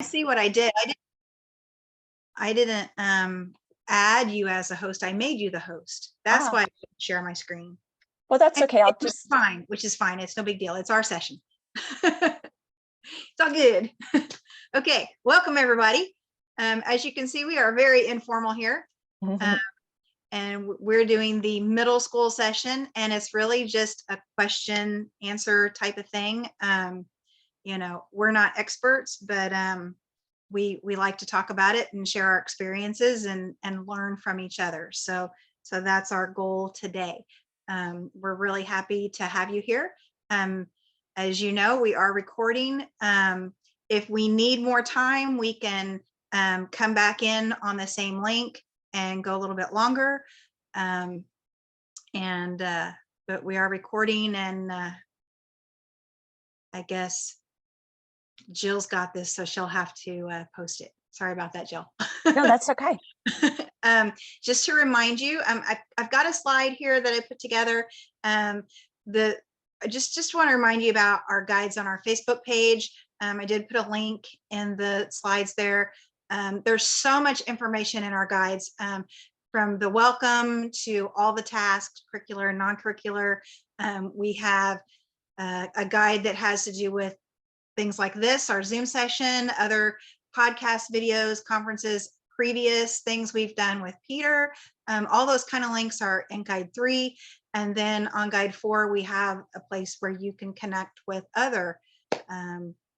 see what I did. I didn't add you as a host. I made you the host. That's why I couldn't share my screen. Well, that's okay. I'll just which is fine. It's no big deal. It's our session. It's all good. Okay, welcome everybody. As you can see, we are very informal here. And we're doing the middle school session, and it's really just a question answer type of thing. You know, we're not experts, but we like to talk about it and share our experiences and learn from each other. So that's our goal today. We're really happy to have you here. As you know, we are recording. If we need more time, we can come back in on the same link and go a little bit longer. But we are recording, and I guess Jill's got this, so she'll have to post it. Sorry about that, Jill. No, that's okay. Just to remind you, I've got a slide here that I put together. I just want to remind you about our guides on our Facebook page. I did put a link in the slides there. There's so much information in our guides, from the welcome to all the tasks, curricular and non-curricular. We have a guide that has to do with things like this, our Zoom session, other podcast videos, conferences, previous things we've done with Peter. All those kind of links are in guide 3. And then on guide 4, we have a place where you can connect with other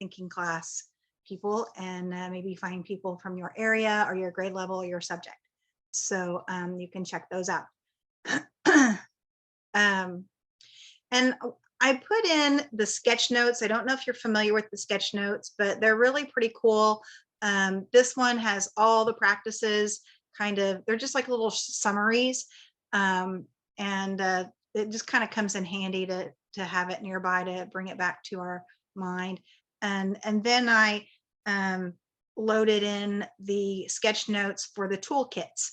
thinking class people and maybe find people from your area or your grade level or your subject. So you can check those out. And I put in the sketch notes. I don't know if you're familiar with the sketch notes, but they're really pretty cool. This one has all the practices, they're just like little summaries. It just kind of comes in handy to have it nearby to bring it back to our mind. And then I loaded in the sketch notes for the toolkits.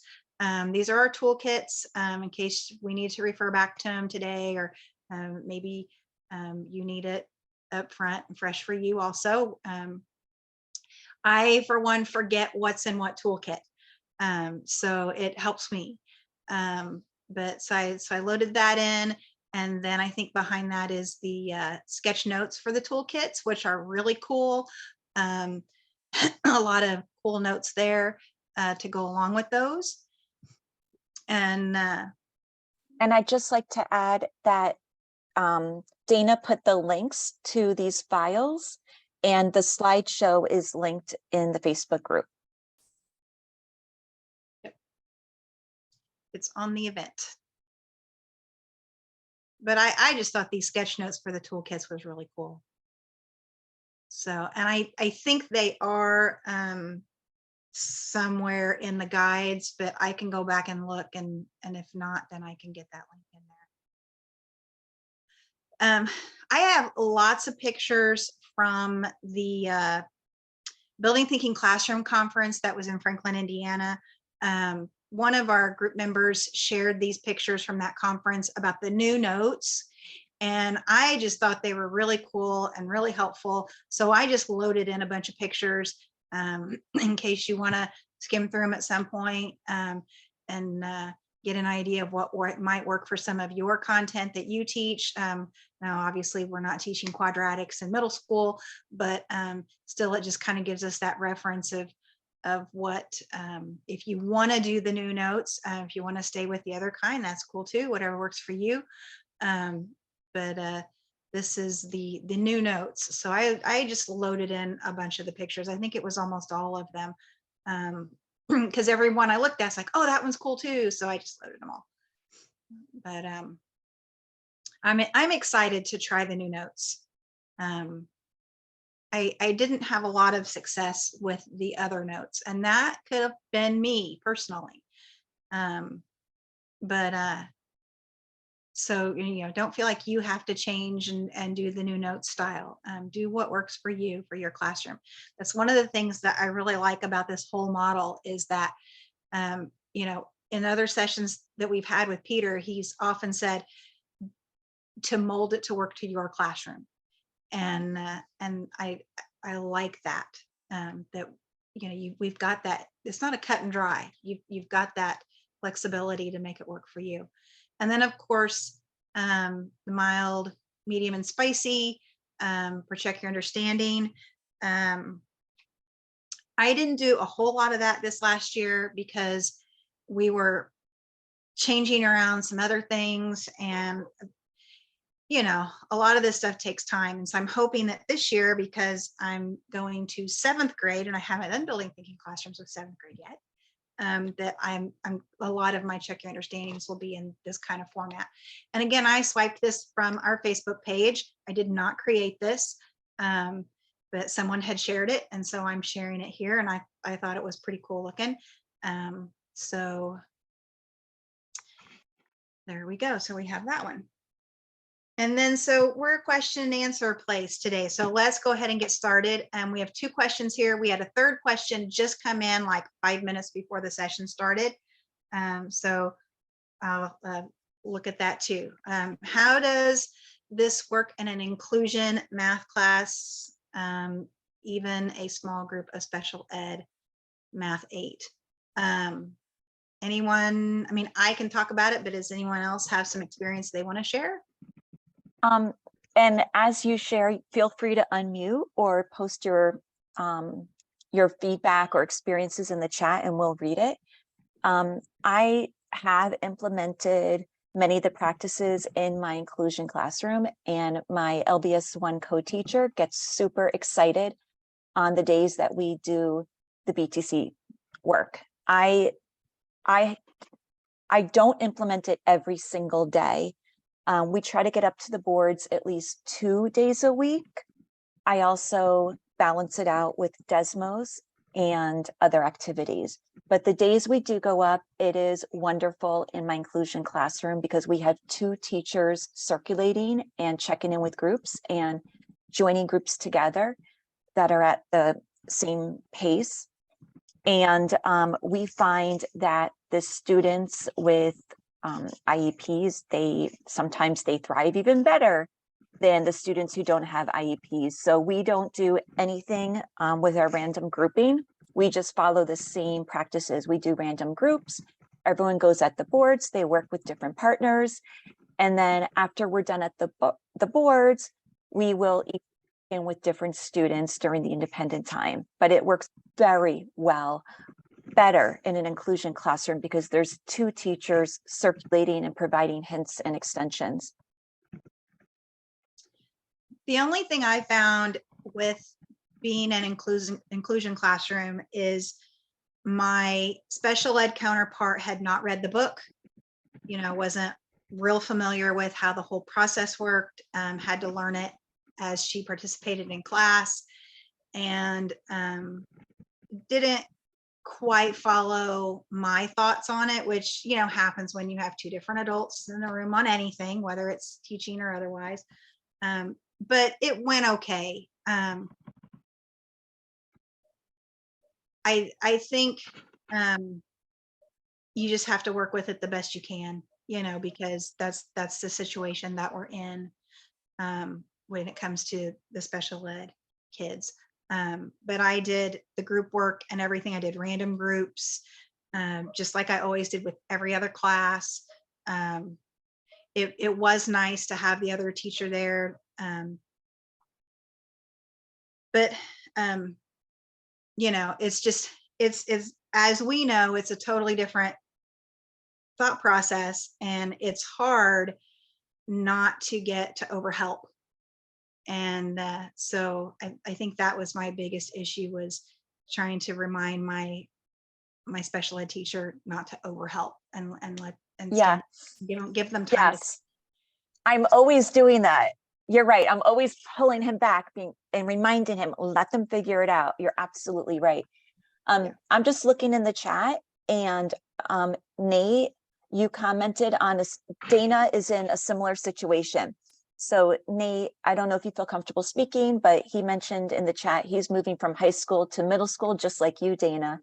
These are our toolkits in case we need to refer back to them today, or maybe you need it up front and fresh for you also. I, for one, forget what's in what toolkit. So it helps me. So I loaded that in, and then I think behind that is the sketch notes for the toolkits, which are really cool. A lot of cool notes there to go along with those. And I'd just like to add that Dana put the links to these files, and the slideshow is linked in the Facebook group. It's on the event. But I just thought these sketch notes for the toolkits was really cool. So, and I think they are somewhere in the guides, but I can go back and look, and if not, then I can get that link in there. I have lots of pictures from the Building Thinking Classroom conference that was in Franklin, Indiana. One of our group members shared these pictures from that conference about the new notes, and I just thought they were really cool and really helpful. So I just loaded in a bunch of pictures in case you want to skim through them at some point and get an idea of what might work for some of your content that you teach. Now, obviously, we're not teaching quadratics in middle school, but still, it just kind of gives us that reference of what, if you want to do the new notes, if you want to stay with the other kind, that's cool too, whatever works for you. But this is the new notes. So I just loaded in a bunch of the pictures. I think it was almost all of them. Because every one I looked at, it's like, oh, that one's cool too. So I just loaded them all. But I'm excited to try the new notes. I didn't have a lot of success with the other notes, and that could have been me personally. So, don't feel like you have to change and do the new note style. Do what works for you, for your classroom. That's one of the things that I really like about this whole model, is that, in other sessions that we've had with Peter, he's often said to mold it to work to your classroom. And I like that. that, you know, we've got that. It's not a cut and dry. You've got that flexibility to make it work for you. And then of course, the mild, medium, and spicy for check your understanding. I didn't do a whole lot of that this last year because we were changing around some other things, and you know, a lot of this stuff takes time. And so I'm hoping that this year, because I'm going to 7th grade and I haven't done building thinking classrooms with 7th grade yet, that I'm a lot of my check your understandings will be in this kind of format. And again, I swiped this from our Facebook page. I did not create this, but someone had shared it, and so I'm sharing it here, and I thought it was pretty cool looking. So there we go. So we have that one. And then, so we're a question and answer place today. So let's go ahead and get started. We have 2 questions here. We had a 3rd question just come in like 5 minutes before the session started. So I'll look at that too. How does this work in an inclusion math class, even a small group of special ed math 8? Anyone, I mean, I can talk about it, but does anyone else have some experience they want to share? And as you share, feel free to unmute or post your feedback or experiences in the chat, and we'll read it. I have implemented many of the practices in my inclusion classroom, and my LBS 1 co-teacher gets super excited on the days that we do the BTC work. I don't implement it every single day. We try to get up to the boards at least 2 days a week. I also balance it out with Desmos and other activities. But the days we do go up, it is wonderful in my inclusion classroom because we have 2 teachers circulating and checking in with groups and joining groups together that are at the same pace. And we find that the students with IEPs, sometimes they thrive even better than the students who don't have IEPs. So we don't do anything with our random grouping. We just follow the same practices. We do random groups. Everyone goes at the boards. They work with different partners. And then after we're done at the boards, we will in with different students during the independent time. But it works very well, better in an inclusion classroom because there's 2 teachers circulating and providing hints and extensions. The only thing I found with being an inclusion classroom is my special ed counterpart had not read the book, you know, wasn't real familiar with how the whole process worked, had to learn it as she participated in class, and didn't quite follow my thoughts on it, which, you know, happens when you have 2 different adults in the room on anything, whether it's teaching or otherwise. But it went okay. I think you just have to work with it the best you can, you know, because that's the situation that we're in when it comes to the special ed kids. But I did the group work and everything. I did random groups, just like I always did with every other class. It was nice to have the other teacher there. But you know, it's as we know, it's a totally different thought process, and it's hard not to get to overhelp. And so I think that was my biggest issue, was trying to remind my special ed teacher not to overhelp and Yeah, give them time. yes, I'm always doing that. You're right. I'm always pulling him back and reminding him, let them figure it out. You're absolutely right. I'm just looking in the chat, and Nate, you commented on this. Dana is in a similar situation. So Nate, I don't know if you feel comfortable speaking, but he mentioned in the chat, he's moving from high school to middle school, just like you, Dana.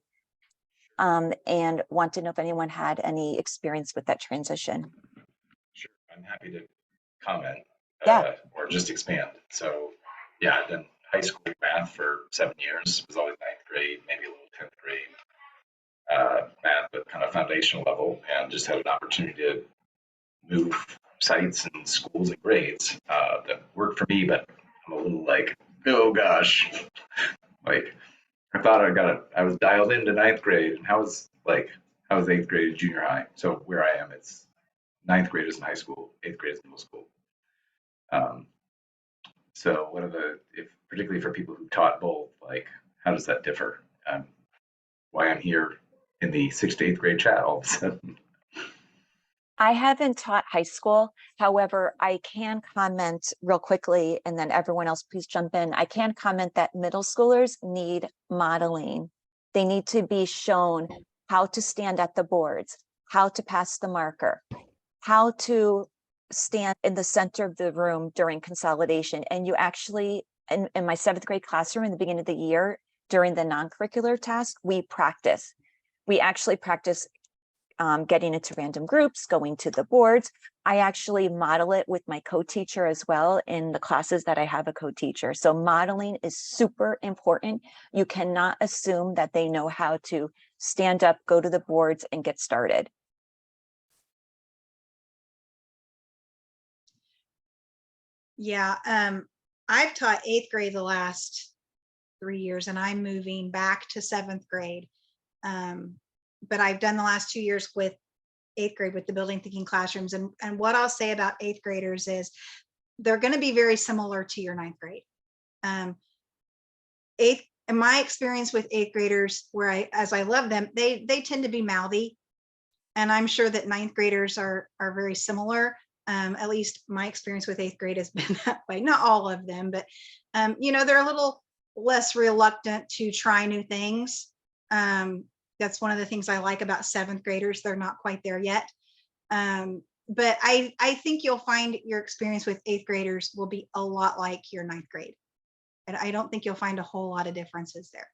And want to know if anyone had any experience with that transition. Sure, I'm happy to comment Yeah. or just expand. So yeah, I've done high school math for 7 years. It was always ninth grade, maybe a little 10th grade math, but kind of foundational level, and just had an opportunity to move sites and schools and grades that worked for me. But I'm a little like, oh gosh, like I thought I was dialed into ninth grade, and how was 8th grade and junior high? So where I am, it's ninth grade is in high school, 8th grade is in middle school. Um, so what are if particularly for people who taught both, like how does that differ? Why I'm here in the 6th to 8th grade chat all of a sudden. I haven't taught high school. However, I can comment real quickly, and then everyone else please jump in. I can comment that middle schoolers need modeling. They need to be shown how to stand at the boards, how to pass the marker, how to stand in the center of the room during consolidation. And you actually, in my 7th grade classroom in the beginning of the year, during the non-curricular task, we actually practice getting into random groups, going to the boards. I actually model it with my co-teacher as well in the classes that I have a co-teacher. So modeling is super important. You cannot assume that they know how to stand up, go to the boards, and get started. Yeah, I've taught 8th grade the last 3 years, and I'm moving back to 7th grade. But I've done the last 2 years with 8th grade with the building thinking classrooms. And what I'll say about 8th graders is they're going to be very similar to your 9th grade. In my experience with 8th graders, as I love them, they tend to be mouthy. And I'm sure that 9th graders are very similar. At least my experience with 8th grade has been that way. Not all of them, but they're a little less reluctant to try new things. That's one of the things I like about 7th graders. They're not quite there yet. But I think you'll find your experience with 8th graders will be a lot like your 9th grade. And I don't think you'll find a whole lot of differences there.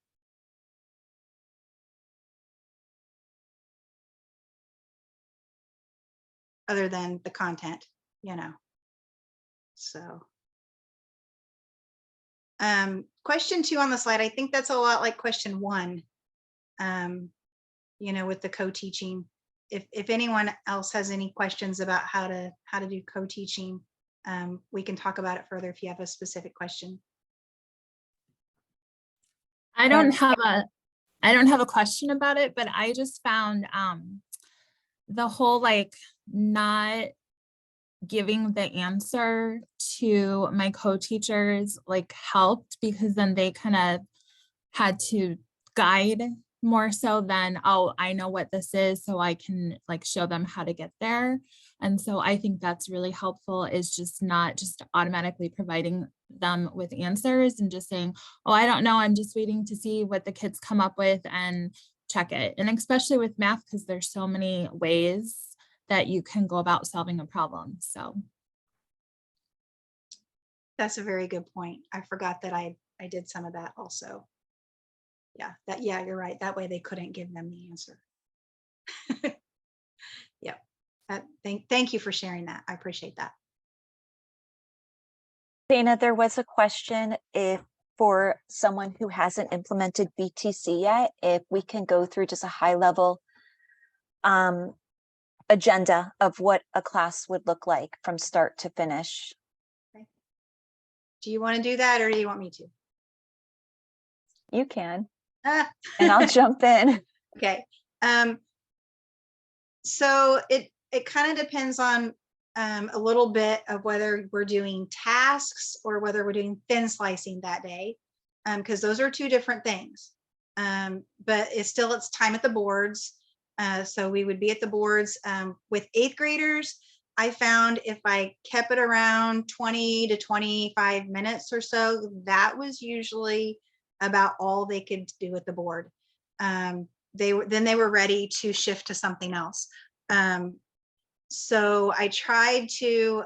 Other than the content, So. Question 2 on the slide, I think that's a lot like question 1. With the co-teaching. If anyone else has any questions about how to do co-teaching, we can talk about it further if you have a specific question. I don't have a question about it, but I just found the whole not giving the answer to my co-teachers helped, because then they kind of had to guide more so than, oh, I know what this is, so I can show them how to get there. And so I think that's really helpful, is just not just automatically providing them with answers and just saying, oh, I don't know, I'm just waiting to see what the kids come up with and check it. And especially with math, because there's so many ways that you can go about solving a problem. So that's a very good point. I forgot that I did some of that also. Yeah, you're right. That way they couldn't give them the answer. Yeah. Thank you for sharing that. I appreciate that. Dana, there was a question for someone who hasn't implemented BTC yet, if we can go through just a high level agenda of what a class would look like from start to finish. Okay. Do you want to do that, or do you want me to? You can. And I'll jump in. Okay. So it kind of depends on a little bit of whether we're doing tasks or whether we're doing thin slicing that day, because those are 2 different things. But it's time at the boards. So we would be at the boards with 8th graders. I found if I kept it around 20 to 25 minutes or so, that was usually about all they could do at the board. They were ready to shift to something else. So I tried to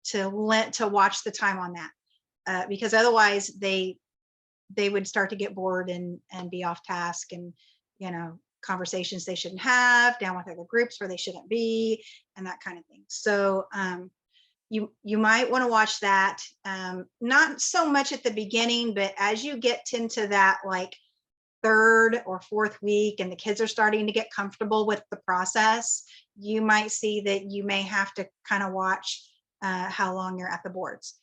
watch the time on that, because otherwise they would start to get bored and be off task, and conversations they shouldn't have, down with other groups where they shouldn't be, and that kind of thing. So you might want to watch that. Not so much at the beginning, but as you get into that like third or fourth week and the kids are starting to get comfortable with the process, you might see that you may have to kind of watch how long you're at the boards.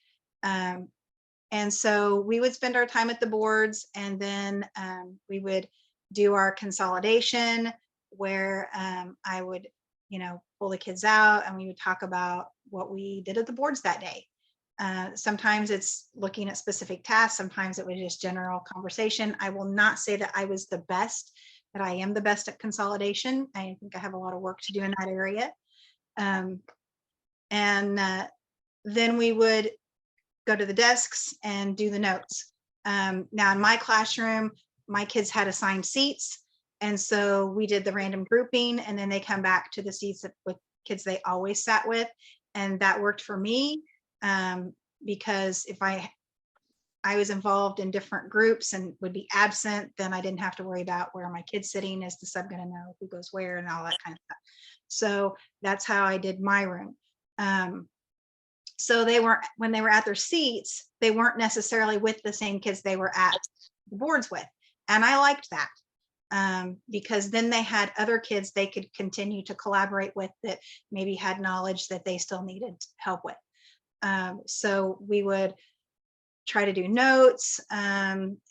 And so we would spend our time at the boards, and then we would do our consolidation where I would, pull the kids out and we would talk about what we did at the boards that day. Sometimes it's looking at specific tasks. Sometimes it was just general conversation. I will not say that I was the best, that I am the best at consolidation. I think I have a lot of work to do in that area. Then we would go to the desks and do the notes. Now in my classroom, my kids had assigned seats. And so we did the random grouping, and then they come back to the seats with kids they always sat with. And that worked for me because if I was involved in different groups and would be absent, then I didn't have to worry about where my kid's sitting. Is the sub going to know who goes where and all that kind of stuff. So that's how I did my room. So when they were at their seats, they weren't necessarily with the same kids they were at the boards with. And I liked that because then they had other kids they could continue to collaborate with that maybe had knowledge that they still needed help with. So we would try to do notes,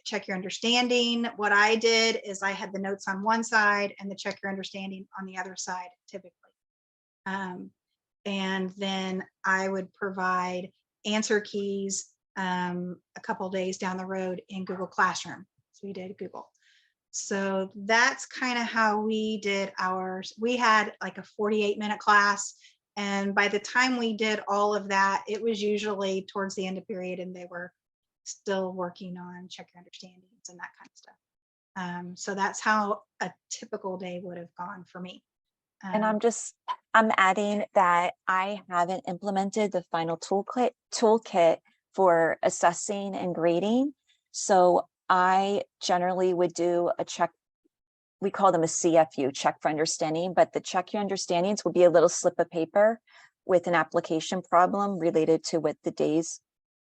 check your understanding. What I did is I had the notes on one side and the check your understanding on the other side, typically. And then I would provide answer keys a couple days down the road in Google Classroom. So we did Google. So that's kind of how we did ours. We had like a 48-minute class. And by the time we did all of that, it was usually towards the end of period and they were still working on check your understandings and that kind of stuff. So that's how a typical day would have gone for me. And I'm adding that I haven't implemented the final toolkit for assessing and grading. So I generally would do a check. We call them a CFU, check for understanding, but the check your understandings will be a little slip of paper with an application problem related to what the day's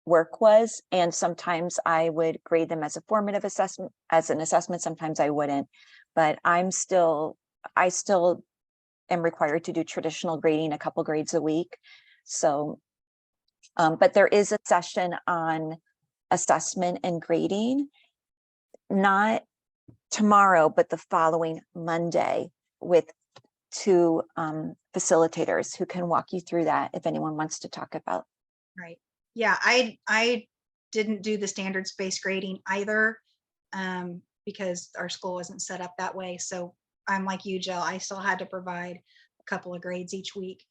work was. And sometimes I would grade them as a formative assessment, as an assessment. Sometimes I wouldn't, but I still am required to do traditional grading a couple grades a week. So, but there is a session on assessment and grading, not tomorrow, but the following Monday with two facilitators who can walk you through that if anyone wants to talk about. Right. Yeah, I didn't do the standards-based grading either because our school wasn't set up that way. So I'm like you, Jill, I still had to provide a couple of grades each week.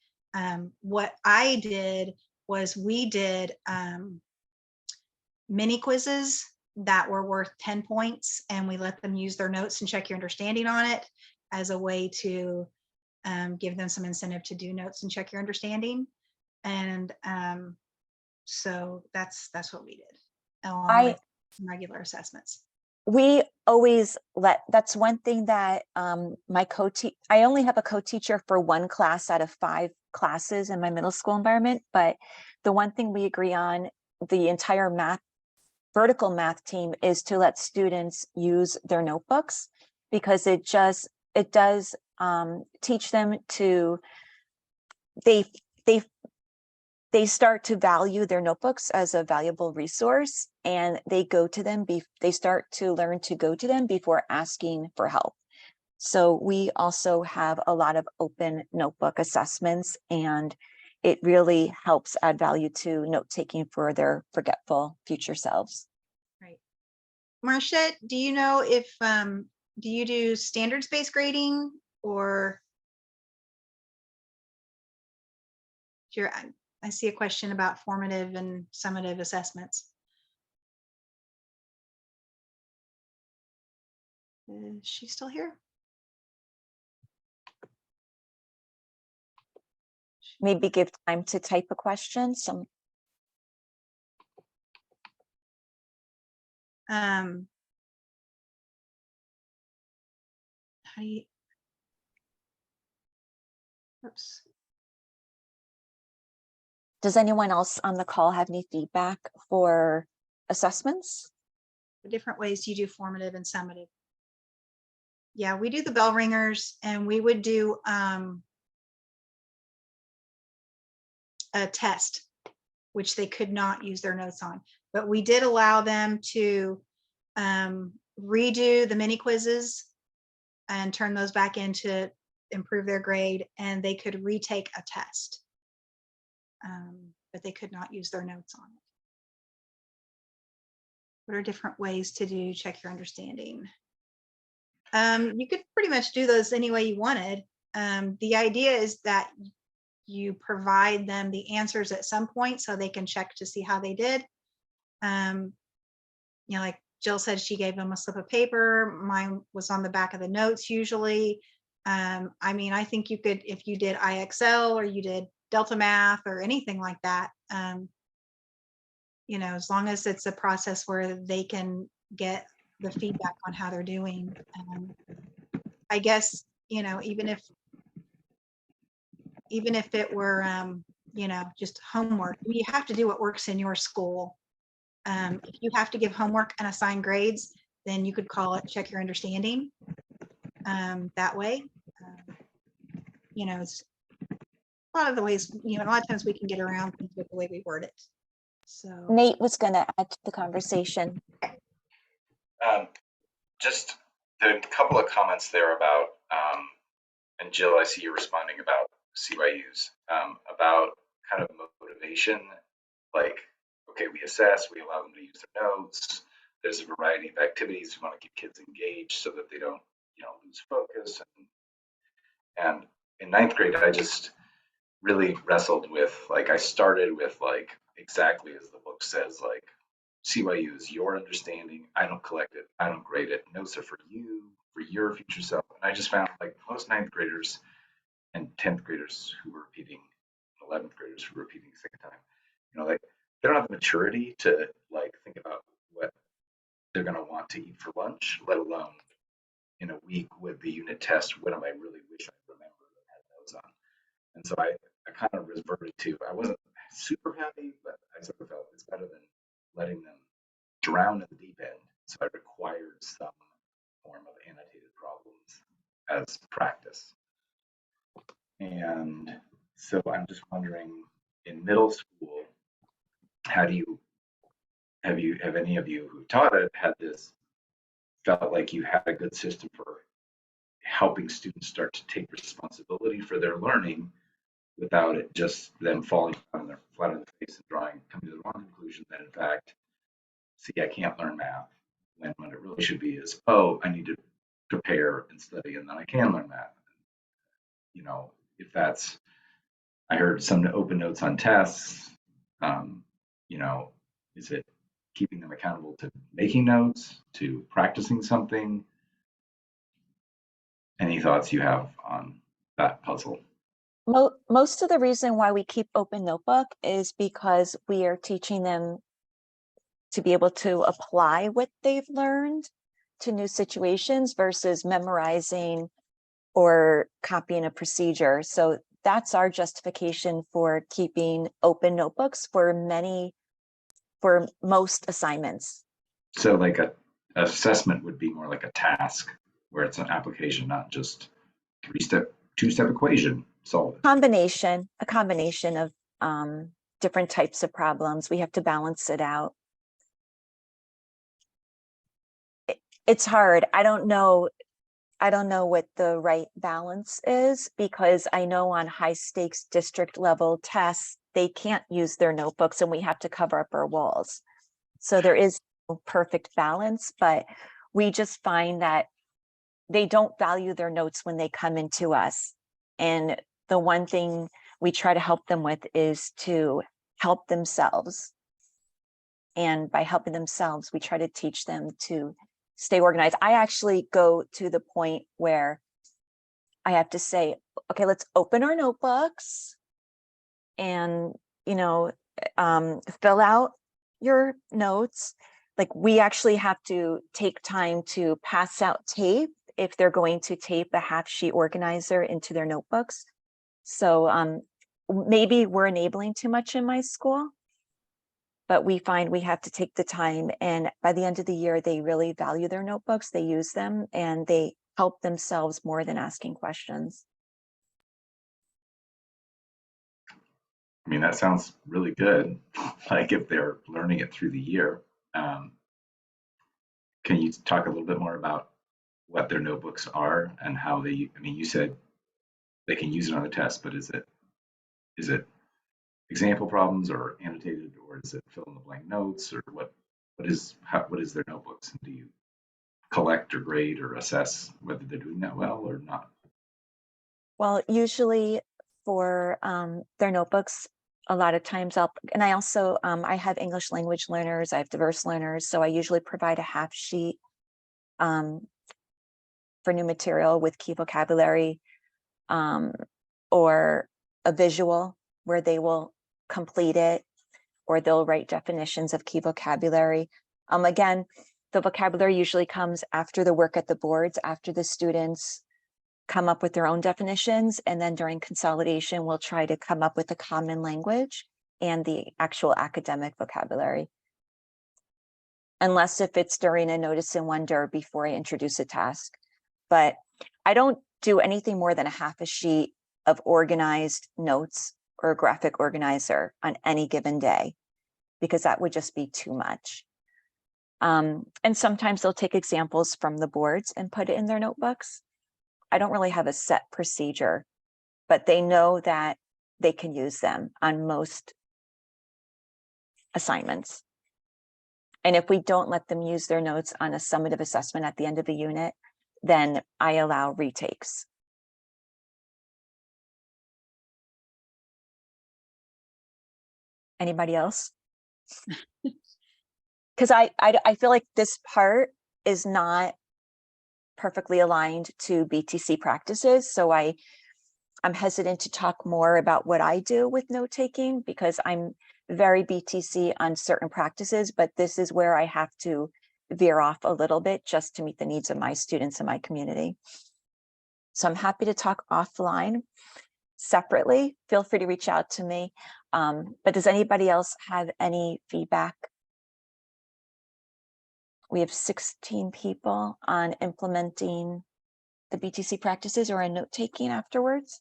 What I did was we did mini quizzes that were worth 10 points, and we let them use their notes and check your understanding on it as a way to give them some incentive to do notes and check your understanding. And so that's what we did along with regular assessments. We always that's one thing that my I only have a co-teacher for one class out of 5 classes in my middle school environment, but the one thing we agree on, the entire vertical math team, is to let students use their notebooks, because it does teach them to, they start to value their notebooks as a valuable resource, and they start to learn to go to them before asking for help. So we also have a lot of open notebook assessments, and it really helps add value to note-taking for their forgetful future selves. Right. Marcia, do you know if, do you do standards-based grading or I see a question about formative and summative assessments. Is she still here? Maybe give time to type a question. How do you, oops. Does anyone else on the call have any feedback for assessments? The different ways you do formative and summative. Yeah, we do the bell ringers, and we would do a test, which they could not use their notes on. But we did allow them to redo the mini quizzes and turn those back in to improve their grade, and they could retake a test. But they could not use their notes on it. What are different ways to do check your understanding? You could pretty much do those any way you wanted. The idea is that you provide them the answers at some point so they can check to see how they did. You know, like Jill said, she gave them a slip of paper. Mine was on the back of the notes usually. I mean, I think you could, if you did IXL or you did Delta Math or anything like that, you know, as long as it's a process where they can get the feedback on how they're doing. I guess, you know, even if it were, you know, just homework, you have to do what works in your school. If you have to give homework and assign grades, then you could call it check your understanding that way. You know, it's a lot of the ways, you know, a lot of times we can get around things with the way we word it. So Nate was going to add to the conversation. Just a couple of comments there about, and Jill, I see you responding about CYUs, about kind of motivation. Like, okay, we assess, we allow them to use their notes. There's a variety of activities. We want to keep kids engaged so that they don't, you know, lose focus. And in ninth grade, I just really wrestled with, like, I started with, like, exactly as the book says, like, CYU is your understanding. I don't collect it. I don't grade it. Notes are for you, for your future self. And I just found, like, most ninth graders and 10th graders who were repeating, 11th graders who were repeating the second time, you know, like, they don't have the maturity to, like, think about what they're going to want to eat for lunch, let alone in a week with the unit test, what am I really wish I remembered and had those on. And so I kind of reverted to, I wasn't super happy, but I sort of felt it's better than letting them drown in the deep end. So I required some form of annotated problems as practice. And so I'm just wondering, in middle school, how do you, have any of you who taught it had this, felt like you had a good system for helping students start to take responsibility for their learning without it just them falling on their flat on their face and coming to the wrong conclusion that in fact, see, I can't learn math, when what it really should be is, oh, I need to prepare and study and then I can learn math. You know, if that's, I heard some open notes on tests, you know, is it keeping them accountable to making notes, to practicing something? Any thoughts you have on that puzzle? Most of the reason why we keep open notebook is because we are teaching them to be able to apply what they've learned to new situations versus memorizing or copying a procedure. So that's our justification for keeping open notebooks for most assignments. So like a assessment would be more like a task where it's an application, not just two-step equation, solve it. A combination of different types of problems. We have to balance it out. It's hard. I don't know what the right balance is, because I know on high stakes district level tests, they can't use their notebooks and we have to cover up our walls. So there is no perfect balance, but we just find that they don't value their notes when they come into us. And the one thing we try to help them with is to help themselves. And by helping themselves, we try to teach them to stay organized. I actually go to the point where I have to say, okay, let's open our notebooks and, you know, fill out your notes. Like, we actually have to take time to pass out tape if they're going to tape a half sheet organizer into their notebooks. So maybe we're enabling too much in my school, but we find we have to take the time, and by the end of the year, they really value their notebooks, they use them, and they help themselves more than asking questions. I mean, that sounds really good. Like if they're learning it through the year. Can you talk a little bit more about what their notebooks are and how they, I mean, you said they can use it on the test, but is it example problems or annotated, or is it fill in the blank notes, or what is their notebooks? And do you collect or grade or assess whether they're doing that well or not? Well, usually for their notebooks, a lot of times and I also, I have English language learners, I have diverse learners, so I usually provide a half sheet for new material with key vocabulary, or a visual where they will complete it, or they'll write definitions of key vocabulary. Again, the vocabulary usually comes after the work at the boards, after the students come up with their own definitions, and then during consolidation, we'll try to come up with a common language and the actual academic vocabulary. Unless if it's during a notice and wonder before I introduce a task. But I don't do anything more than a half a sheet of organized notes or a graphic organizer on any given day, because that would just be too much. And sometimes they'll take examples from the boards and put it in their notebooks. I don't really have a set procedure, but they know that they can use them on most assignments. And if we don't let them use their notes on a summative assessment at the end of the unit, then I allow retakes. Anybody else? Because I feel like this part is not perfectly aligned to BTC practices. So I'm hesitant to talk more about what I do with note taking, because I'm very BTC on certain practices, but this is where I have to veer off a little bit just to meet the needs of my students and my community. So I'm happy to talk offline separately. Feel free to reach out to me. But does anybody else have any feedback? We have 16 people on implementing the BTC practices or a note taking afterwards.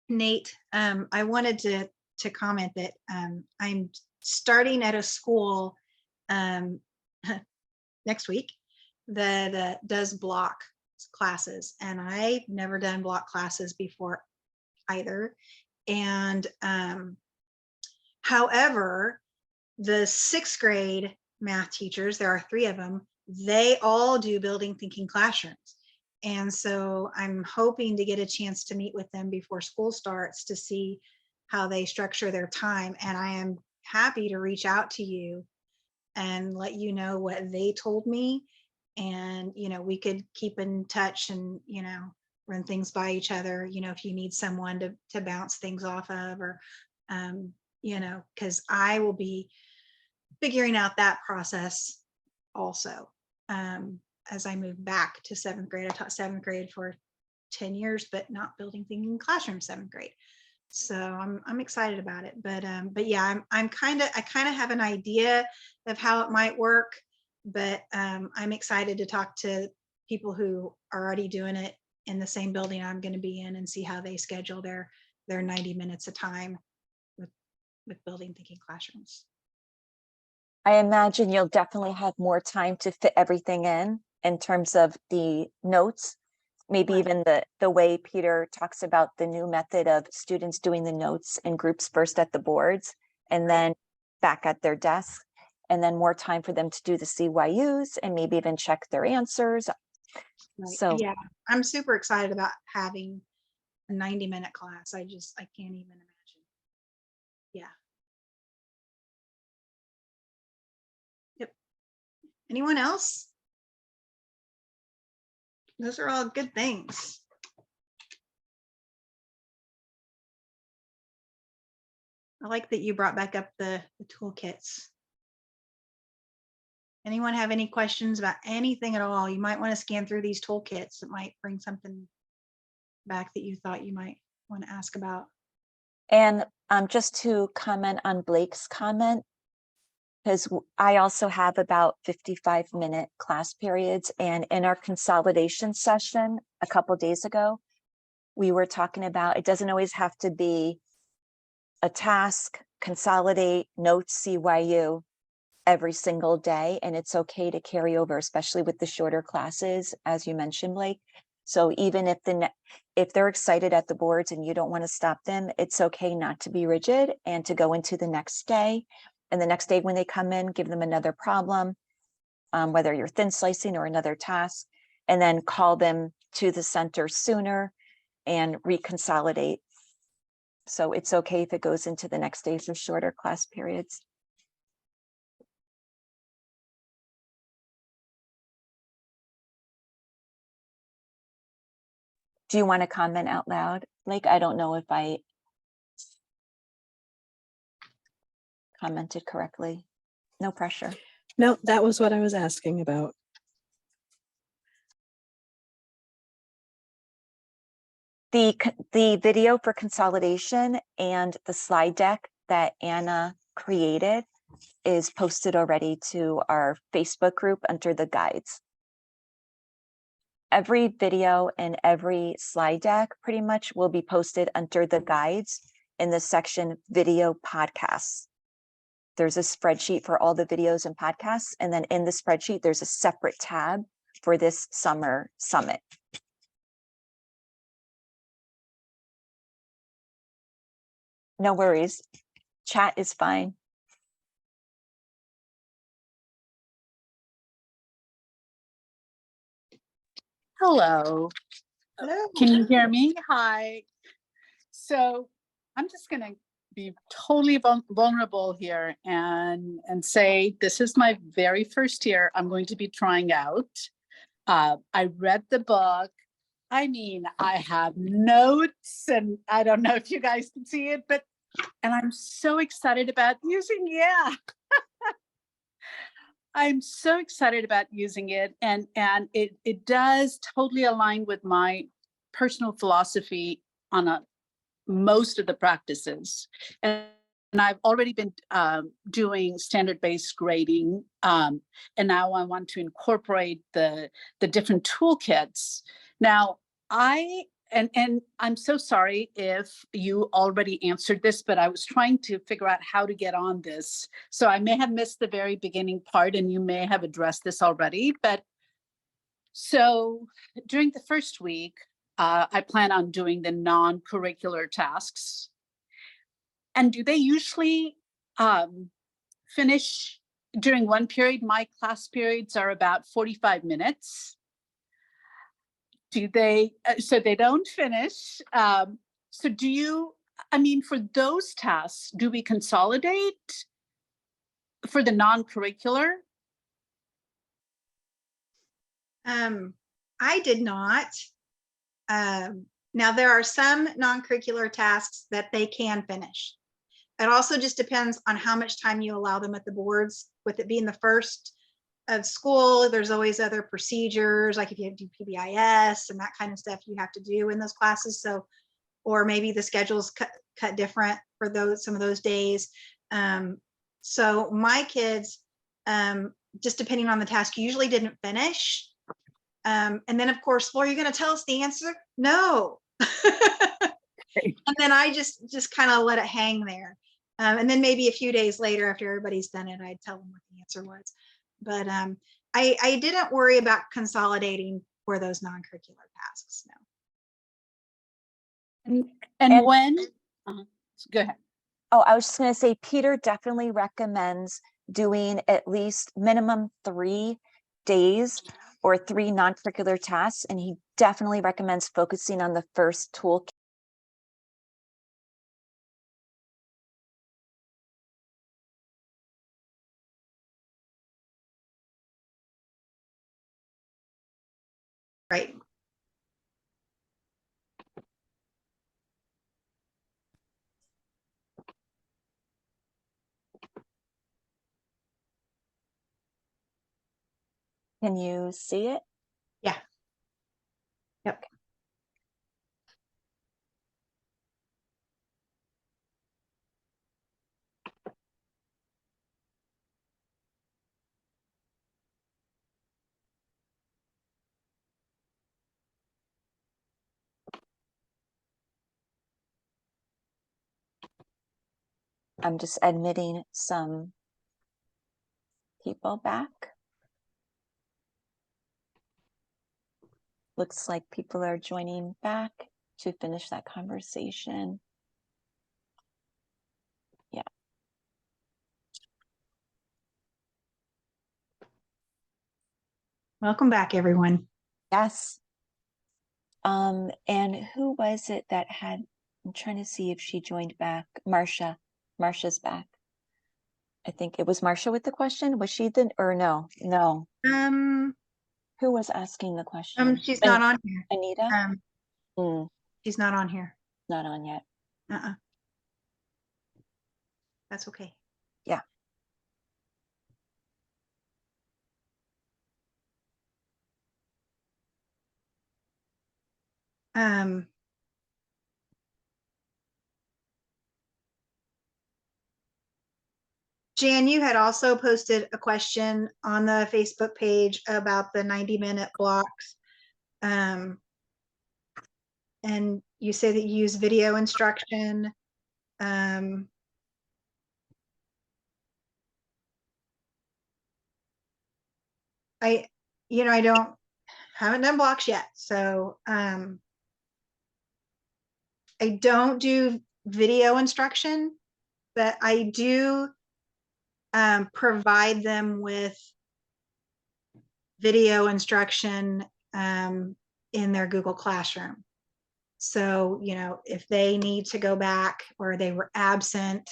Nate, I wanted to comment that I'm starting at a school next week that does block classes, and I've never done block classes before either. And however, the 6th grade math teachers, there are 3 of them, they all do building thinking classrooms. And so I'm hoping to get a chance to meet with them before school starts to see how they structure their time. And I am happy to reach out to you and let you know what they told me. And, we could keep in touch and, run things by each other, if you need someone to bounce things off of, or, because I will be figuring out that process also. As I move back to 7th grade, I taught 7th grade for 10 years, but not building thinking classroom 7th grade. So I'm excited about it. But yeah, I kind of have an idea of how it might work, but I'm excited to talk to people who are already doing it in the same building I'm going to be in and see how they schedule their 90 minutes of time with building thinking classrooms. I imagine you'll definitely have more time to fit everything in terms of the notes, maybe Right. even the way Peter talks about the new method of students doing the notes in groups first at the boards and then back at their desk, and then more time for them to do the CYUs and maybe even check their answers. Right. So Yeah, I'm super excited about having a 90-minute class. I can't even imagine. Yeah. Yep. Anyone else? Those are all good things. I like that you brought back up the toolkits. Anyone have any questions about anything at all? You might want to scan through these toolkits. It might bring something back that you thought you might want to ask about. And just to comment on Blake's comment, because I also have about 55-minute class periods, and in our consolidation session a couple days ago, we were talking about it doesn't always have to be a task, consolidate, notes, CYU every single day, and it's okay to carry over, especially with the shorter classes, as you mentioned, Blake. So even if they're excited at the boards and you don't want to stop them, it's okay not to be rigid and to go into the next day. And the next day when they come in, give them another problem, whether you're thin slicing or another task, and then call them to the center sooner and reconsolidate. So it's okay if it goes into the next day for shorter class periods. Do you want to comment out loud? Like, I don't know if I commented correctly. No pressure. No, that was what I was asking about. The video for consolidation and the slide deck that Anna created is posted already to our Facebook group under the guides. Every video and every slide deck pretty much will be posted under the guides in the section video podcasts. There's a spreadsheet for all the videos and podcasts, and then in the spreadsheet, there's a separate tab for this summer summit. No worries. Chat is fine. Hello. Hello. Can you hear me? Hi. So I'm just going to be totally vulnerable here and say this is my very first year I'm going to be trying out. I read the book. I mean, I have notes, and I don't know if you guys can see it, and I'm so excited about using, I'm so excited about using it, and it does totally align with my personal philosophy on most of the practices. And I've already been doing standard-based grading, and now I want to incorporate the different toolkits. Now, and I'm so sorry if you already answered this, but I was trying to figure out how to get on this. So I may have missed the very beginning part, and you may have addressed this already. But so during the first week, I plan on doing the non-curricular tasks. And do they usually finish during one period? My class periods are about 45 minutes. Do they, so they don't finish. So do you, I mean, for those tasks, do we consolidate for the non-curricular? I did not. Now there are some non-curricular tasks that they can finish. It also just depends on how much time you allow them at the boards. With it being the first of school, there's always other procedures, like if you have to do PBIS and that kind of stuff you have to do in those classes. So, or maybe the schedule's cut different for some of those days. So my kids, just depending on the task, usually didn't finish. And then of course, well, are you going to tell us the answer? No. And then I just kind of let it hang there. And then maybe a few days later, after everybody's done it, I'd tell them what the answer was. But I didn't worry about consolidating for those non-curricular tasks. No. And when? Go ahead. Oh, I was just going to say, Peter definitely recommends doing at least minimum 3 days or 3 non-curricular tasks. And he definitely recommends focusing on the first toolkit. Right. Can you see it? Yeah. Yep. I'm just admitting some people back. Looks like people are joining back to finish that conversation. Yeah. Welcome back, everyone. Yes. And who was it that had, I'm trying to see if she joined back. Marcia. Marcia's back. I think it was Marcia with the question. Was she the, or no? No. Who was asking the question? She's not on here. Anita? She's not on here. Not on yet. That's okay. Yeah. Jan, you had also posted a question on the Facebook page about the 90-minute blocks. And you say that you use video instruction. I haven't done blocks yet. So I don't do video instruction, but I do provide them with video instruction in their Google Classroom. So, if they need to go back or they were absent,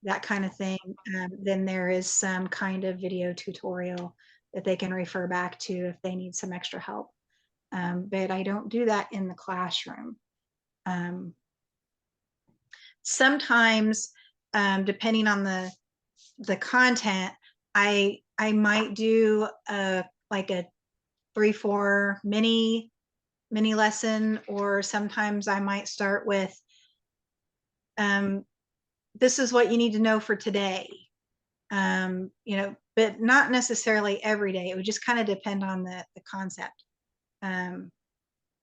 that kind of thing, then there is some kind of video tutorial that they can refer back to if they need some extra help. But I don't do that in the classroom. Sometimes, depending on the content, I might do like a 3-4 mini lesson, or sometimes I might start with this is what you need to know for today, but not necessarily every day. It would just kind of depend on the concept.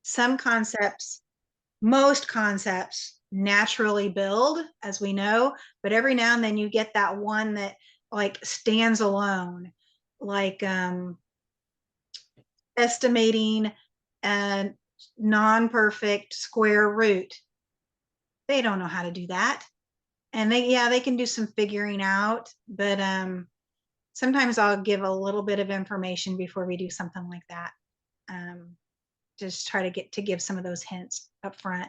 Some concepts, most concepts naturally build, as we know, but every now and then you get that one that like stands alone, like estimating a non-perfect square root. They don't know how to do that. And they can do some figuring out, but sometimes I'll give a little bit of information before we do something like that. Just try to give some of those hints up front.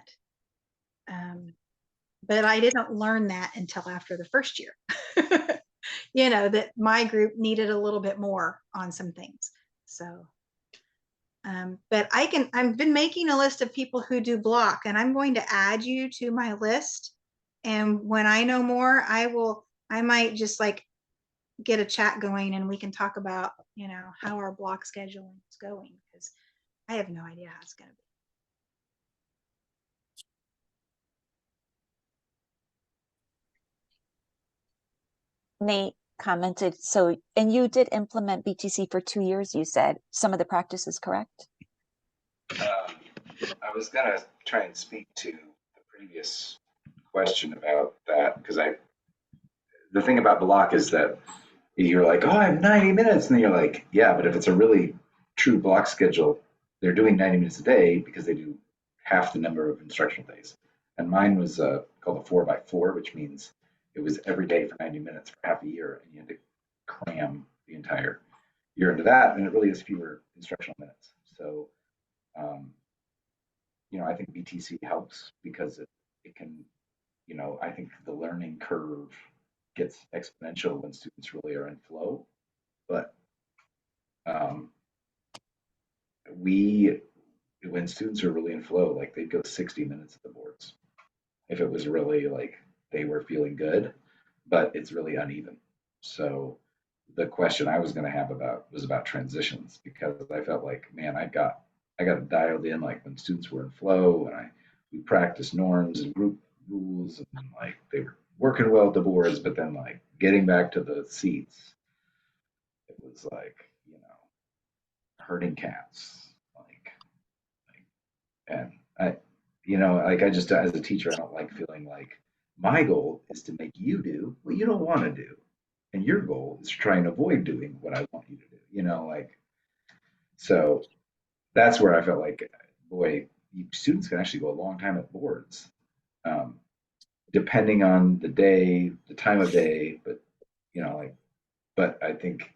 But I didn't learn that until after the first year. That my group needed a little bit more on some things. So, but I've been making a list of people who do block, and I'm going to add you to my list. And when I know more, I might just like get a chat going and we can talk about, how our block scheduling is going, because I have no idea how it's going to be. Nate commented, so, and you did implement BTC for 2 years, you said. Some of the practices, correct? I was going to try and speak to the previous question about that, because the thing about block is that you're like, oh, I have 90 minutes. And then you're like, yeah, but if it's a really true block schedule, they're doing 90 minutes a day because they do half the number of instructional days. And mine was called a 4x4, which means it was every day for 90 minutes for half a year. And you had to cram the entire year into that. And it really is fewer instructional minutes. So, I think BTC helps because it can, I think the learning curve gets exponential when students really are in flow. But when students are really in flow, like they'd go 60 minutes at the boards if it was really like they were feeling good, but it's really uneven. So the question I was going to have was about transitions, because I felt like, man, I got it dialed in, like when students were in flow and we practiced norms and group rules, and like they were working well at the boards, but then like getting back to the seats, it was like, herding cats, and I just, as a teacher, I don't like feeling like my goal is to make you do what you don't want to do, and your goal is to try and avoid doing what I want you to do. So that's where I felt like, boy, students can actually go a long time at boards, um, depending on the day, the time of day. But I think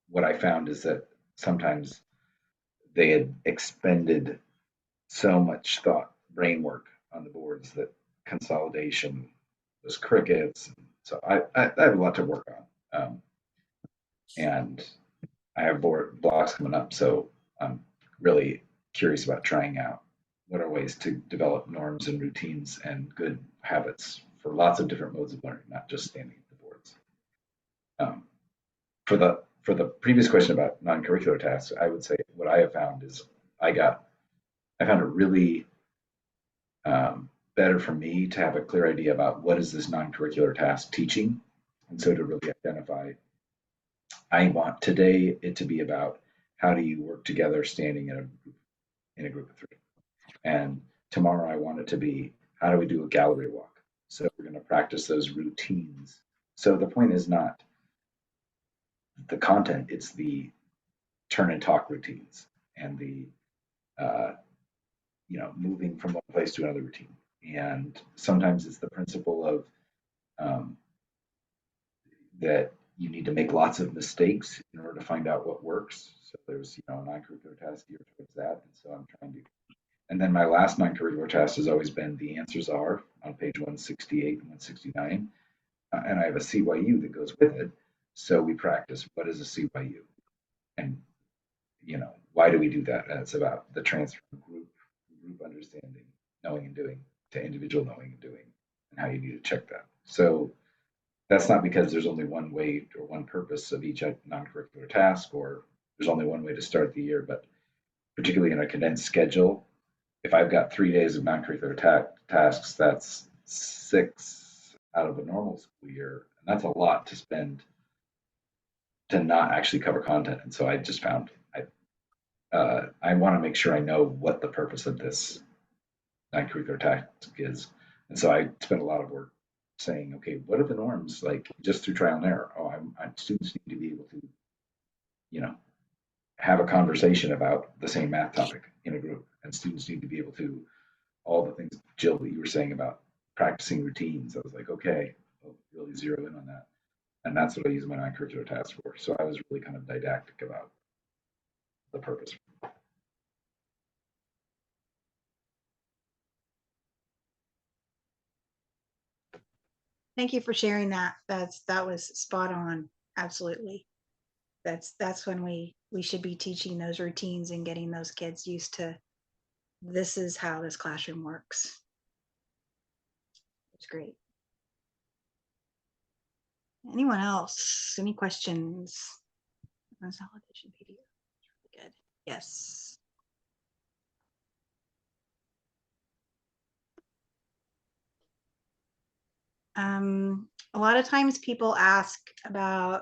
what I found is that sometimes they had expended so much thought, brain work on the boards, that consolidation was crickets. So I have a lot to work on, and I have board blocks coming up, so I'm really curious about trying out what are ways to develop norms and routines and good habits for lots of different modes of learning, not just standing at the boards. For the previous question about non-curricular tasks, I would say what I have found is I found it really better for me to have a clear idea about what is this non-curricular task teaching, and so to really identify, I want today it to be about how do you work together standing in a group of three, and tomorrow I want it to be how do we do a gallery walk. So we're going to practice those routines. So the point is not the content, it's the turn and talk routines, and the moving from one place to another routine. And sometimes it's the principle of that you need to make lots of mistakes in order to find out what works. So there's a non-curricular task geared towards that, and so I'm trying to. And then my last non-curricular task has always been the answers are on page 168 and 169, and I have a CYU that goes with it. So we practice what is a CYU, and why do we do that? And it's about the transfer from group understanding, knowing and doing, to individual knowing and doing, and how you need to check that. So that's not because there's only one way or one purpose of each non-curricular task, or there's only one way to start the year, but particularly in a condensed schedule, if I've got 3 days of non-curricular tasks, that's 6 out of a normal school year, and that's a lot to spend to not actually cover content. And so I just found I want to make sure I know what the purpose of this non-curricular task is, and so I spent a lot of work saying, okay, what are the norms, like just through trial and error? Oh, students need to be able to, have a conversation about the same math topic in a group, and students need to be able to, all the things, Jill, that you were saying about practicing routines. I was like, okay, I'll really zero in on that, and that's what I use my non-curricular tasks for. So I was really kind of didactic about the purpose. Thank you for sharing that. That was spot on. Absolutely. That's when we should be teaching those routines and getting those kids used to, this is how this classroom works. It's great. Anyone else? Any questions? Consolidation PDF. Really good. Yes. A lot of times people ask about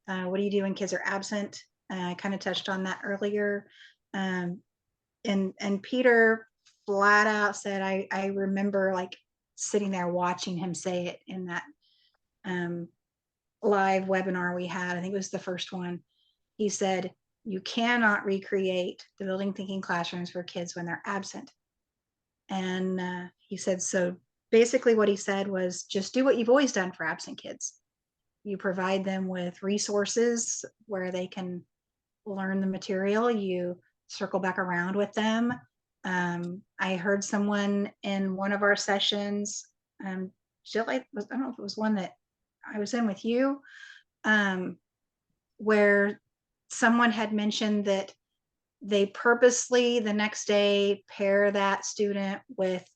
what do you do when kids are absent? I kind of touched on that earlier. And Peter flat out said, I remember like sitting there watching him say it in that live webinar we had. I think it was the first one. He said, you cannot recreate the building thinking classrooms for kids when they're absent. And he said, so basically what he said was just do what you've always done for absent kids. You provide them with resources where they can learn the material. You circle back around with them. I heard someone in one of our sessions, Jill, I don't know if it was one that I was in with you, where someone had mentioned that they purposely the next day pair that student with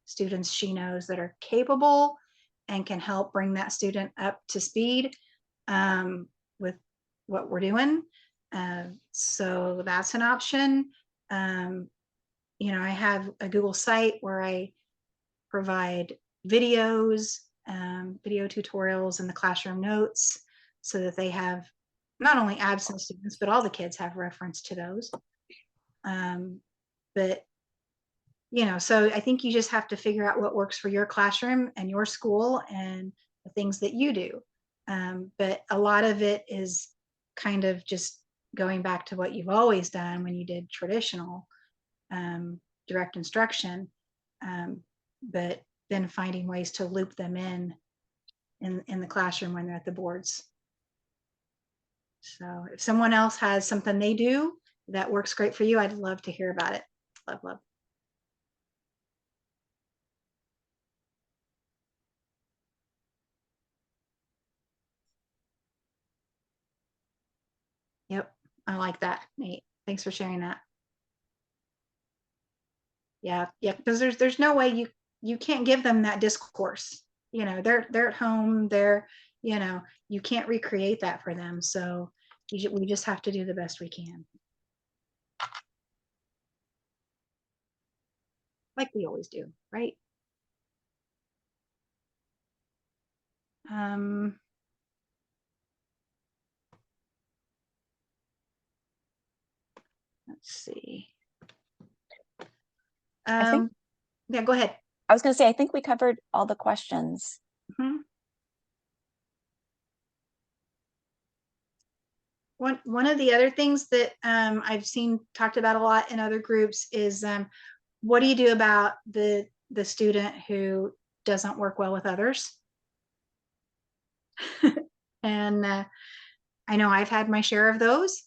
students she knows that are capable and can help bring that student up to speed. with what we're doing. So that's an option. You know, I have a Google site where I provide videos, video tutorials and the classroom notes so that they have not only absent students, but all the kids have reference to those. But, you know, so I think you just have to figure out what works for your classroom and your school and the things that you do. But a lot of it is kind of just going back to what you've always done when you did traditional direct instruction, but then finding ways to loop them in the classroom when they're at the boards. So if someone else has something they do that works great for you, I'd love to hear about it. Love, love. Yep, I like that, Nate. Thanks for sharing that. Yeah, because there's no way you can't give them that discourse. You know, they're at home, you know, you can't recreate that for them. So we just have to do the best we can. Like we always do, right? Let's see. I think, Yeah, go ahead. I was going to say, I think we covered all the questions. Mm-hmm. One of the other things that I've seen talked about a lot in other groups is what do you do about the student who doesn't work well with others? And I know I've had my share of those.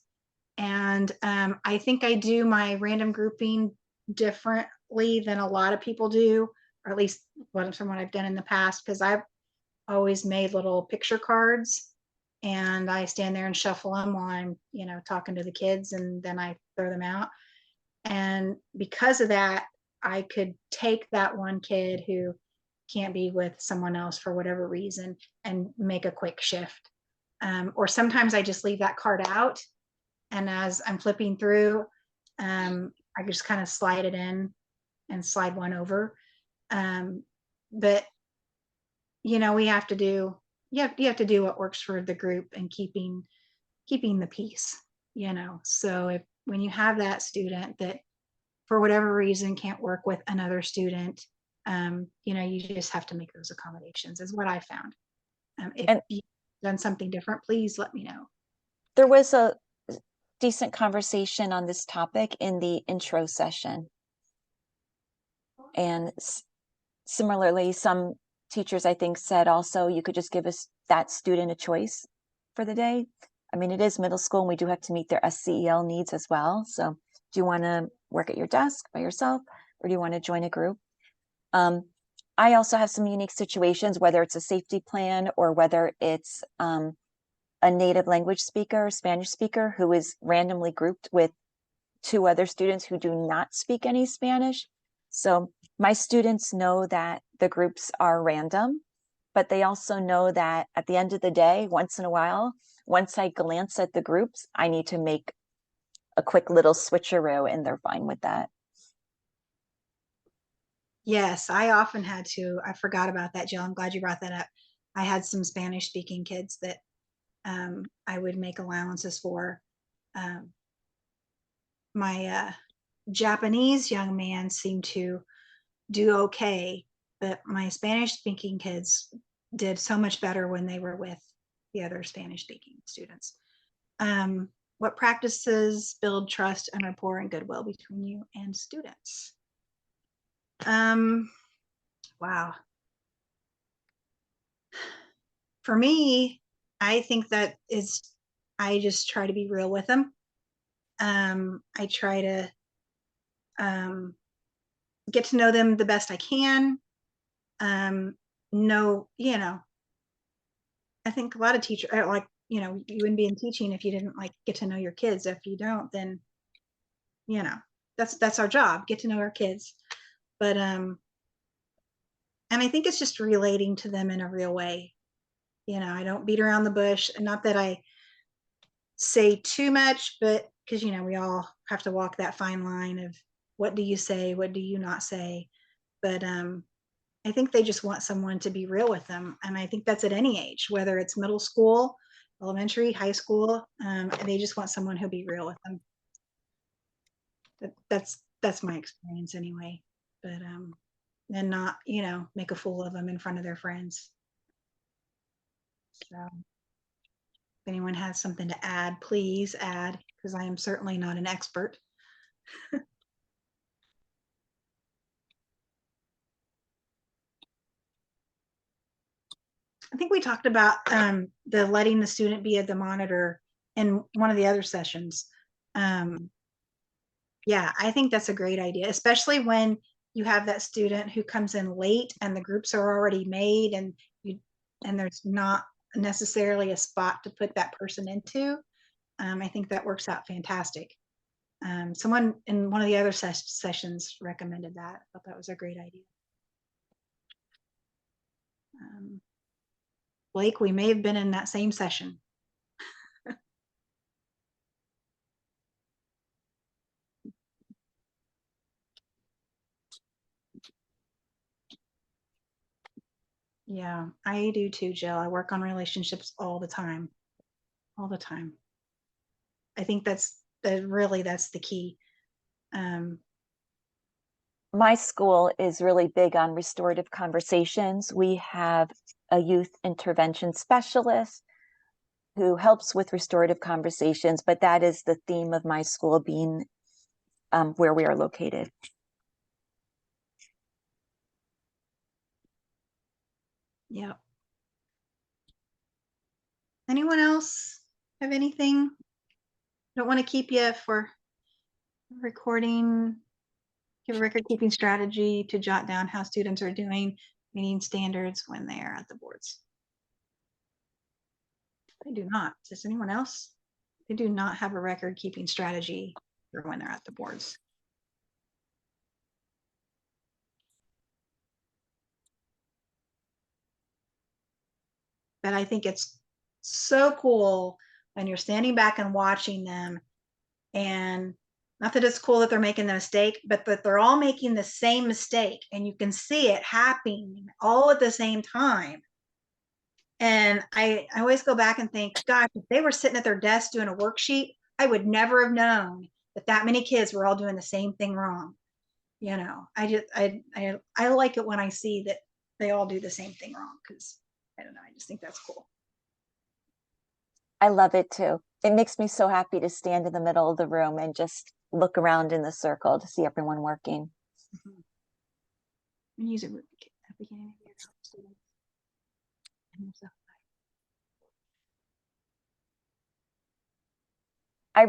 And I think I do my random grouping differently than a lot of people do, or at least from what I've done in the past, because I've always made little picture cards and I stand there and shuffle them while I'm, you know, talking to the kids, and then I throw them out. And because of that, I could take that one kid who can't be with someone else for whatever reason and make a quick shift. Or sometimes I just leave that card out, and as I'm flipping through, I just kind of slide it in and slide one over. But you know, we have to do, you have to do what works for the group and keeping the peace, you know. So if when you have that student that for whatever reason can't work with another student, you know, you just have to make those accommodations, is what I found. If you've done something different, please let me know. There was a decent conversation on this topic in the intro session. And similarly, some teachers, I think, said also you could just give us that student a choice for the day. I mean, it is middle school and we do have to meet their SCEL needs as well. So do you want to work at your desk by yourself, or do you want to join a group? I also have some unique situations, whether it's a safety plan or whether it's a native language speaker, Spanish speaker, who is randomly grouped with 2 other students who do not speak any Spanish. So my students know that the groups are random, but they also know that at the end of the day, once in a while, once I glance at the groups, I need to make a quick little switcheroo, and they're fine with that. Yes, I often had to. I forgot about that, Jill. I'm glad you brought that up. I had some Spanish speaking kids that I would make allowances for. My Japanese young man seemed to do okay, but my Spanish speaking kids did so much better when they were with the other Spanish speaking students. What practices build trust and rapport and goodwill between you and students? Wow. For me, I think that is, I just try to be real with them. I try to get to know them the best I can. Know, you know, I think a lot of teachers are like, you know, you wouldn't be in teaching if you didn't like get to know your kids. If you don't, then, you know, that's our job, get to know our kids. But and I think it's just relating to them in a real way. You know, I don't beat around the bush, and not that I say too much, but because, you know, we all have to walk that fine line of what do you say, what do you not say. But I think they just want someone to be real with them. And I think that's at any age, whether it's middle school, elementary, high school, they just want someone who'll be real with them. That's my experience anyway. But and not, you know, make a fool of them in front of their friends. So if anyone has something to add, please add, because I am certainly not an expert. I think we talked about the letting the student be at the monitor in one of the other sessions. Yeah, I think that's a great idea, especially when you have that student who comes in late and the groups are already made, and there's not necessarily a spot to put that person into. I think that works out fantastic. Someone in one of the other sessions recommended that. I thought that was a great idea. Blake, we may have been in that same session. Yeah, I do too, Jill. I work on relationships all the time. All the time. I think that's the key. My school is really big on restorative conversations. We have a youth intervention specialist who helps with restorative conversations, but that is the theme of my school, being where we are located. Yeah. Anyone else have anything? Don't want to keep you for recording. Give a record keeping strategy to jot down how students are doing, meeting standards when they are at the boards. They do not. Does anyone else? They do not have a record keeping strategy for when they're at the boards. But I think it's so cool when you're standing back and watching them, and not that it's cool that they're making the mistake, but that they're all making the same mistake, and you can see it happening all at the same time. And I always go back and think, gosh, if they were sitting at their desk doing a worksheet, I would never have known that many kids were all doing the same thing wrong. You know, I like it when I see that they all do the same thing wrong, because I don't know, I just think that's cool. I love it too. It makes me so happy to stand in the middle of the room and just look around in the circle to see everyone working. Mm-hmm. And use it at the beginning of your students. I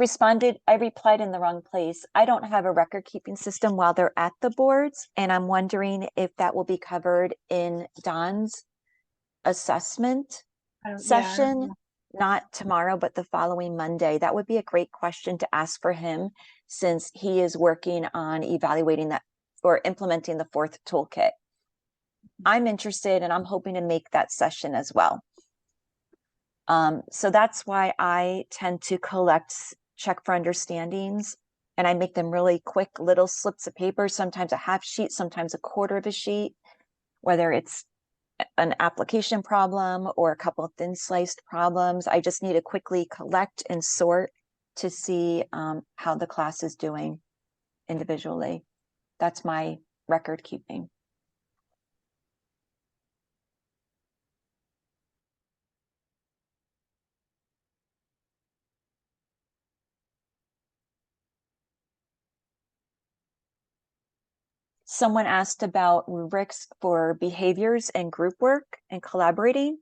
replied in the wrong place. I don't have a record keeping system while they're at the boards, and I'm wondering if that will be covered in Don's assessment session, not tomorrow, but the following Monday. That would be a great question to ask for him, since he is working on evaluating that or implementing the fourth toolkit. I'm interested, and I'm hoping to make that session as well. So that's why I tend to check for understandings, and I make them really quick little slips of paper, sometimes a half sheet, sometimes a quarter of a sheet, whether it's an application problem or a couple of thin sliced problems. I just need to quickly collect and sort to see how the class is doing individually. That's my record keeping. Someone asked about rubrics for behaviors and group work and collaborating.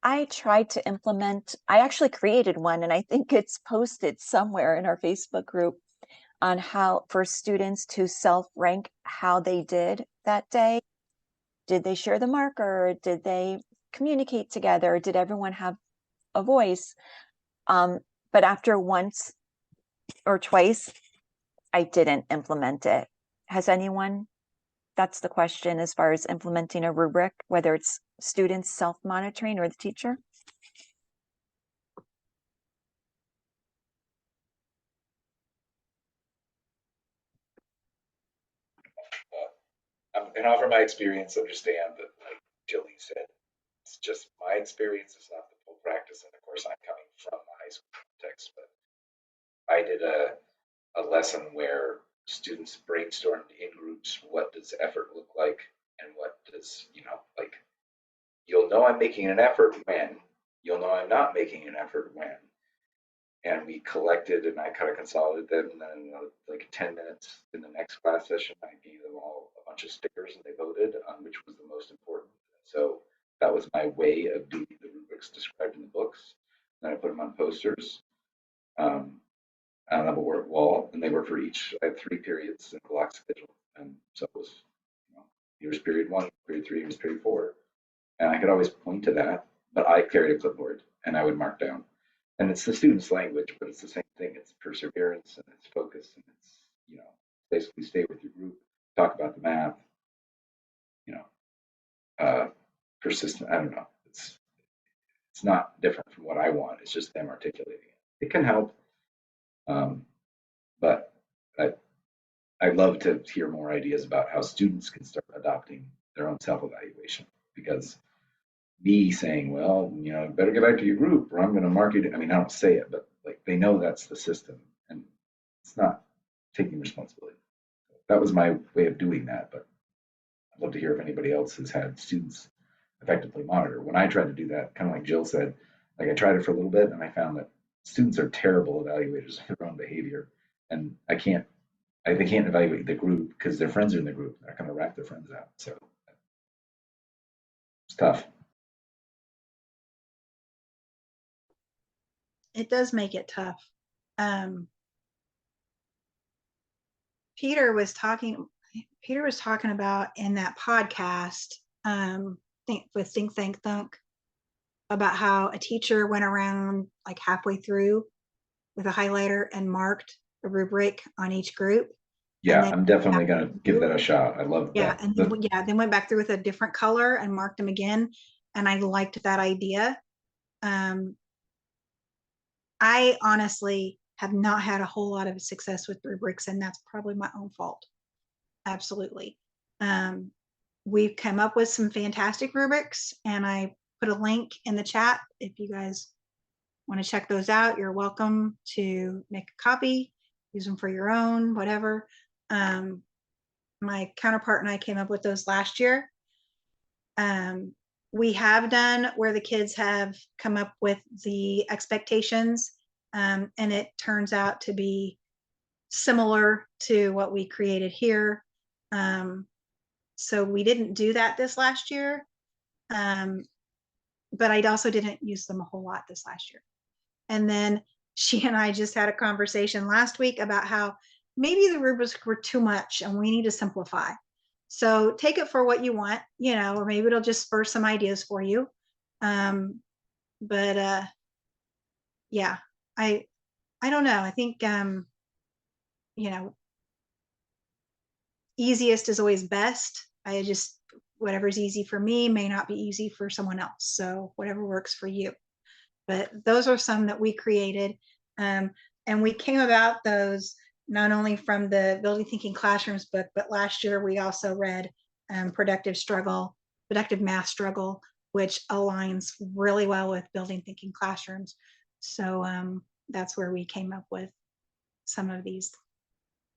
I tried to implement, I actually created one, and I think it's posted somewhere in our Facebook group, on how for students to self-rank how they did that day. Did they share the marker? Did they communicate together? Did everyone have a voice? But after once or twice, I didn't implement it. Has anyone That's the question as far as implementing a rubric, whether it's students self-monitoring or the teacher. And over my experience, understand that, like Jilly said, it's just my experience. It's not the full practice. And of course, I'm coming from the high school context, but I did a lesson where students brainstormed in groups, what does effort look like? And what does, like, you'll know I'm making an effort when, you'll know I'm not making an effort when. And we collected and I kind of consolidated them. And then, like 10 minutes in the next class session, I gave them all a bunch of stickers and they voted on which was the most important. So that was my way of doing the rubrics described in the books. Then I put them on posters on a board wall, and they were for each. I had 3 periods in a block schedule. And so it was, here's period 1, period 3, here's period 4. And I could always point to that, but I carried a clipboard and I would mark down. And it's the student's language, but it's the same thing. It's perseverance and it's focus and it's, basically stay with your group, talk about the math, persistent. I don't know. It's not different from what I want. It's just them articulating it. It can help, but I'd love to hear more ideas about how students can start adopting their own self-evaluation, because me saying, well, better get back to your group or I'm going to mark it. I mean, I don't say it, but like they know that's the system and it's not taking responsibility. That was my way of doing that, but I'd love to hear if anybody else has had students effectively monitor. When I tried to do that, kind of like Jill said, like I tried it for a little bit and I found that students are terrible evaluators of their own behavior. And they can't evaluate the group because their friends are in the group. They're going to rat their friends out. So it's tough. It does make it tough. Peter was talking about in that podcast, with Think Think Thunk, about how a teacher went around like halfway through with a highlighter and marked a rubric on each group. Yeah, I'm definitely going to give that a shot. I love that. And then went back through with a different color and marked them again. And I liked that idea. I honestly have not had a whole lot of success with rubrics, and that's probably my own fault. Absolutely. We've come up with some fantastic rubrics, and I put a link in the chat. If you guys want to check those out, you're welcome to make a copy, use them for your own, whatever. My counterpart and I came up with those last year. We have done where the kids have come up with the expectations, and it turns out to be similar to what we created here. So we didn't do that this last year, but I also didn't use them a whole lot this last year. And then she and I just had a conversation last week about how maybe the rubrics were too much and we need to simplify. So take it for what you want, or maybe it'll just spur some ideas for you. But yeah, I don't know. I think, easiest is always best. Whatever's easy for me may not be easy for someone else. So whatever works for you. But those are some that we created. And we came about those not only from the Building Thinking Classrooms book, but last year we also read Productive Math Struggle, which aligns really well with Building Thinking Classrooms. So that's where we came up with some of these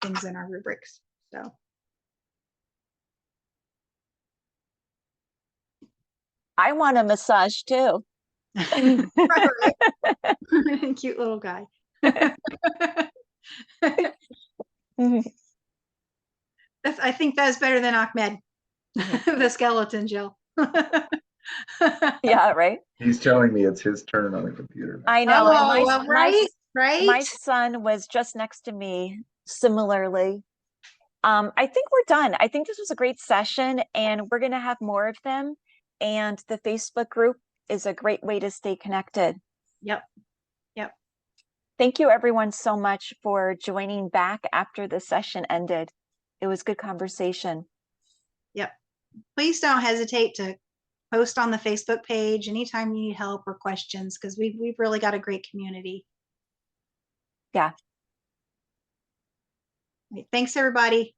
things in our rubrics. So I want a massage too. Cute little guy. I think that's better than Ahmed, the skeleton, Jill. Yeah, right. He's telling me it's his turn on the computer now. I know. Oh, right. My son was just next to me similarly. I think we're done. I think this was a great session and we're going to have more of them. And the Facebook group is a great way to stay connected. Yep. Thank you everyone so much for joining back after the session ended. It was good conversation. Yep. Please don't hesitate to post on the Facebook page anytime you need help or questions, because we've really got a great community. Yeah. Thanks, everybody.